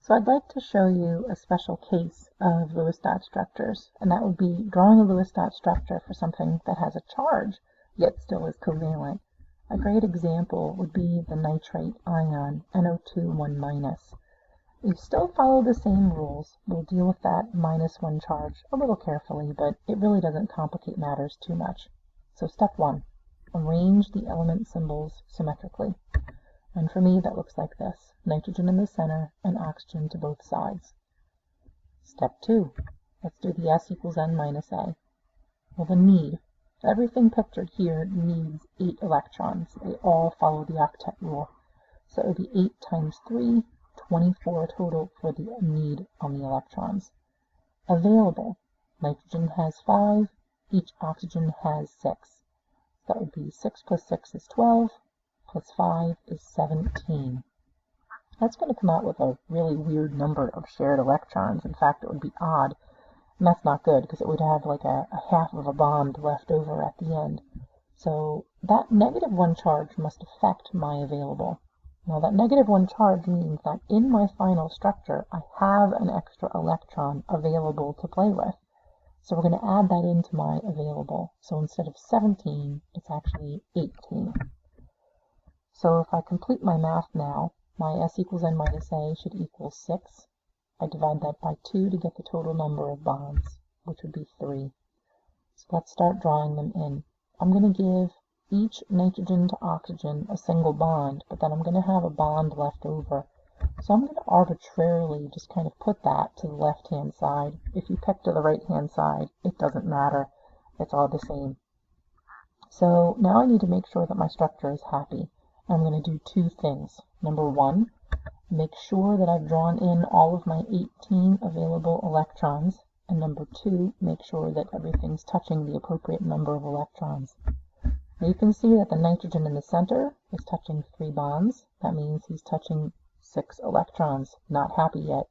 So I'd like to show you a special case of Lewis dot structures, and that would be drawing a Lewis dot structure for something that has a charge, yet still is covalent. A great example would be the nitrate ion, NO2 1-. You still follow the same rules. We'll deal with that -1 charge a little carefully, but it really doesn't complicate matters too much. So step 1, arrange the element symbols symmetrically. And for me, that looks like this: nitrogen in the center and oxygen to both sides. Step 2, let's do the S equals N minus A. Well, the need. Everything pictured here needs 8 electrons. They all follow the octet rule. So it would be 8 times 3, 24 total for the need on the electrons. Available. Nitrogen has 5, each oxygen has 6. That would be 6 plus 6 is 12. Plus 5 is 17. That's going to come out with a really weird number of shared electrons. In fact, it would be odd, and that's not good because it would have like a half of a bond left over at the end. So that -1 charge must affect my available. Now that -1 charge means that in my final structure I have an extra electron available to play with. So we're going to add that into my available. So instead of 17, it's actually 18. So if I complete my math now, my S equals N minus A should equal 6. I divide that by 2 to get the total number of bonds, which would be 3. So let's start drawing them in. I'm going to give each nitrogen to oxygen a single bond, but then I'm going to have a bond left over. So I'm going to arbitrarily just kind of put that to the left-hand side. If you pick to the right-hand side, it doesn't matter. It's all the same. So now I need to make sure that my structure is happy. I'm going to do 2 things. Number 1, make sure that I've drawn in all of my 18 available electrons. And number 2, make sure that everything's touching the appropriate number of electrons. Now you can see that the nitrogen in the center is touching 3 bonds. That means he's touching 6 electrons. Not happy yet.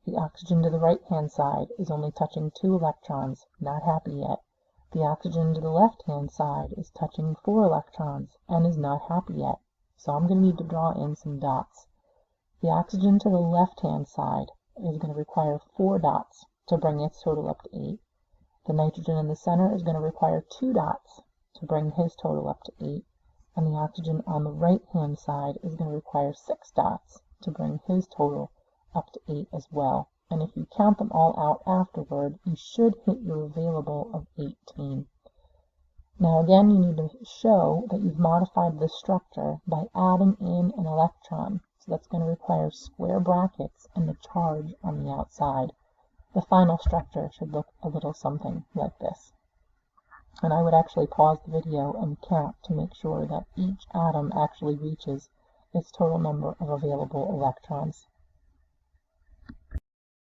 The oxygen to the right-hand side is only touching 2 electrons. Not happy yet. The oxygen to the left-hand side is touching 4 electrons and is not happy yet. So I'm going to need to draw in some dots. The oxygen to the left-hand side is going to require 4 dots to bring its total up to 8. The nitrogen in the center is going to require 2 dots to bring his total up to 8. And the oxygen on the right-hand side is going to require 6 dots to bring his total up to 8 as well. And if you count them all out afterward, you should hit your available of 18. Now again, you need to show that you've modified this structure by adding in an electron. So that's going to require square brackets and the charge on the outside. The final structure should look a little something like this. And I would actually pause the video and count to make sure that each atom actually reaches its total number of available electrons.